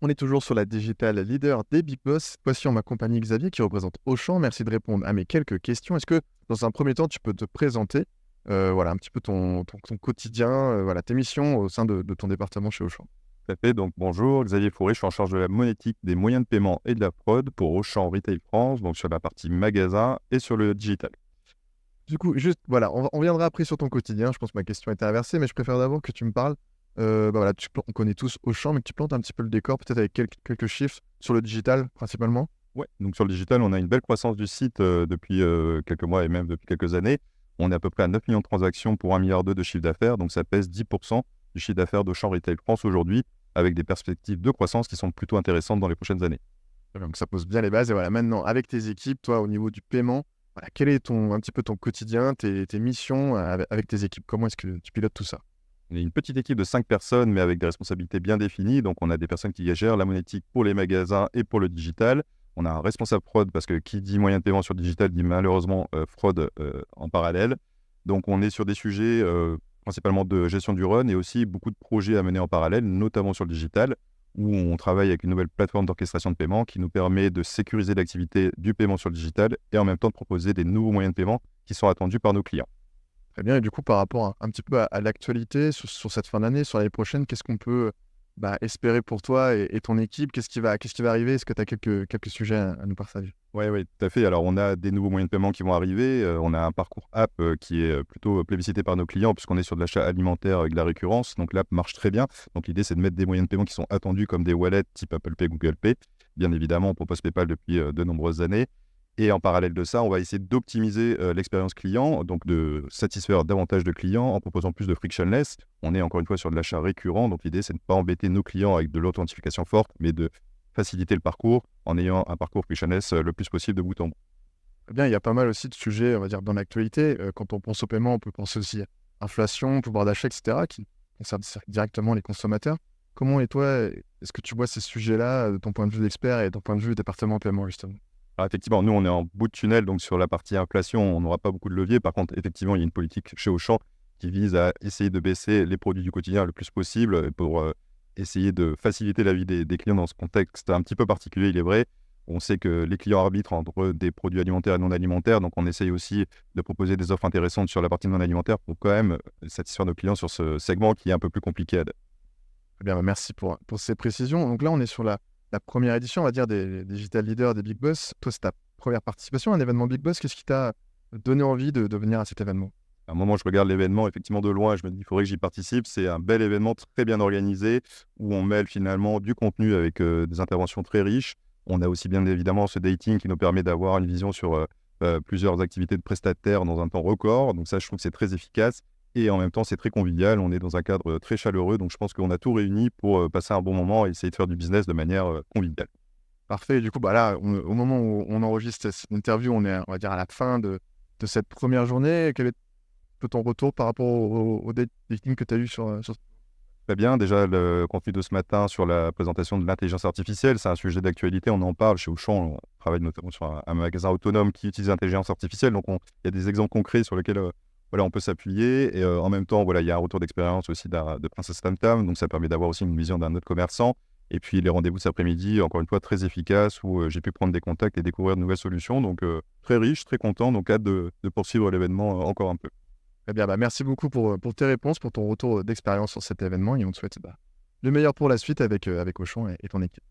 On est toujours sur la digital leader des Big Boss. Cette fois-ci, on m'accompagne Xavier qui représente Auchan. Merci de répondre à mes quelques questions. Est-ce que, dans un premier temps, tu peux te présenter voilà, un petit peu ton quotidien, voilà, tes missions au sein de ton département chez Auchan? Tout à fait. Donc, bonjour, Xavier Fourré, je suis en charge de la monétique, des moyens de paiement et de la fraude pour Auchan Retail France, donc sur la partie magasin et sur le digital. Du coup, juste, voilà, on viendra après sur ton quotidien. Je pense que ma question était inversée, mais je préfère d'abord que tu me parles. Voilà, on connaît tous Auchan, mais que tu plantes un petit peu le décor, peut-être avec quelques chiffres sur le digital principalement. Ouais, donc sur le digital, on a une belle croissance du site depuis quelques mois et même depuis quelques années. On est à peu près à 9 millions de transactions pour 1,2 milliard de chiffre d'affaires, donc ça pèse 10% du chiffre d'affaires d'Auchan Retail France aujourd'hui, avec des perspectives de croissance qui sont plutôt intéressantes dans les prochaines années. Donc ça pose bien les bases. Et voilà, maintenant, avec tes équipes, toi, au niveau du paiement, voilà, quel est un petit peu ton quotidien, tes missions avec tes équipes? Comment est-ce que tu pilotes tout ça? On est une petite équipe de 5 personnes, mais avec des responsabilités bien définies. Donc, on a des personnes qui gèrent la monétique pour les magasins et pour le digital. On a un responsable fraude parce que qui dit moyen de paiement sur le digital dit malheureusement fraude en parallèle. Donc, on est sur des sujets principalement de gestion du run et aussi beaucoup de projets à mener en parallèle, notamment sur le digital, où on travaille avec une nouvelle plateforme d'orchestration de paiement qui nous permet de sécuriser l'activité du paiement sur le digital et en même temps de proposer des nouveaux moyens de paiement qui sont attendus par nos clients. Très bien. Et du coup, par rapport un petit peu à l'actualité, sur cette fin d'année, sur l'année prochaine, qu'est-ce qu'on peut espérer pour toi et ton équipe? Qu'est-ce qui va arriver? Est-ce que tu as quelques sujets à nous partager? Oui, oui, tout à fait. Alors, on a des nouveaux moyens de paiement qui vont arriver. On a un parcours app qui est plutôt plébiscité par nos clients puisqu'on est sur de l'achat alimentaire avec de la récurrence. Donc, l'app marche très bien. Donc, l'idée, c'est de mettre des moyens de paiement qui sont attendus comme des wallets type Apple Pay, Google Pay. Bien évidemment, on propose PayPal depuis de nombreuses années. Et en parallèle de ça, on va essayer d'optimiser l'expérience client, donc de satisfaire davantage de clients en proposant plus de frictionless. On est encore une fois sur de l'achat récurrent. Donc, l'idée, c'est de ne pas embêter nos clients avec de l'authentification forte, mais de faciliter le parcours en ayant un parcours frictionless le plus possible de bout en bout. Très bien, il y a pas mal aussi de sujets, on va dire, dans l'actualité. Quand on pense au paiement, on peut penser aussi à inflation, pouvoir d'achat, et cetera, qui concernent directement les consommateurs. Comment et toi, est-ce que tu vois ces sujets-là, de ton point de vue d'expert et de ton point de vue département paiement, justement? Alors effectivement, nous, on est en bout de tunnel, donc sur la partie inflation, on n'aura pas beaucoup de levier. Par contre, effectivement, il y a une politique chez Auchan qui vise à essayer de baisser les produits du quotidien le plus possible pour essayer de faciliter la vie des clients dans ce contexte un petit peu particulier, il est vrai. On sait que les clients arbitrent entre des produits alimentaires et non alimentaires, donc on essaye aussi de proposer des offres intéressantes sur la partie non alimentaire pour quand même satisfaire nos clients sur ce segment qui est un peu plus compliqué à. Très bien, merci pour ces précisions. Donc là, on est sur la première édition, on va dire, des Digital Leaders des Big Boss. Toi, c'est ta première participation à un événement Big Boss. Qu'est-ce qui t'a donné envie de venir à cet événement? À un moment, je regarde l'événement effectivement de loin et je me dis: «Il faudrait que j'y participe». C'est un bel événement très bien organisé où on mêle finalement du contenu avec des interventions très riches. On a aussi bien évidemment ce dating qui nous permet d'avoir une vision sur plusieurs activités de prestataires dans un temps record. Donc ça, je trouve que c'est très efficace et en même temps, c'est très convivial. On est dans un cadre très chaleureux. Donc je pense qu'on a tout réuni pour passer un bon moment et essayer de faire du business de manière conviviale. Parfait. Du coup, là, au moment où on enregistre cette interview, on est, on va dire, à la fin de cette première journée. Quel est peu ton retour par rapport au dating que tu as eu sur... Très bien, déjà le contenu de ce matin sur la présentation de l'intelligence artificielle, c'est un sujet d'actualité, on en parle chez Auchan, on travaille notamment sur un magasin autonome qui utilise l'intelligence artificielle, donc il y a des exemples concrets sur lesquels voilà, on peut s'appuyer et en même temps, voilà, il y a un retour d'expérience aussi de Princess Tam Tam, donc ça permet d'avoir aussi une vision d'un autre commerçant. Et puis les rendez-vous cet après-midi, encore une fois, très efficaces, où j'ai pu prendre des contacts et découvrir de nouvelles solutions, donc très riche, très content, donc hâte de poursuivre l'événement encore un peu. Eh bien, merci beaucoup pour tes réponses, pour ton retour d'expérience sur cet événement et on te souhaite le meilleur pour la suite avec Auchan et ton équipe.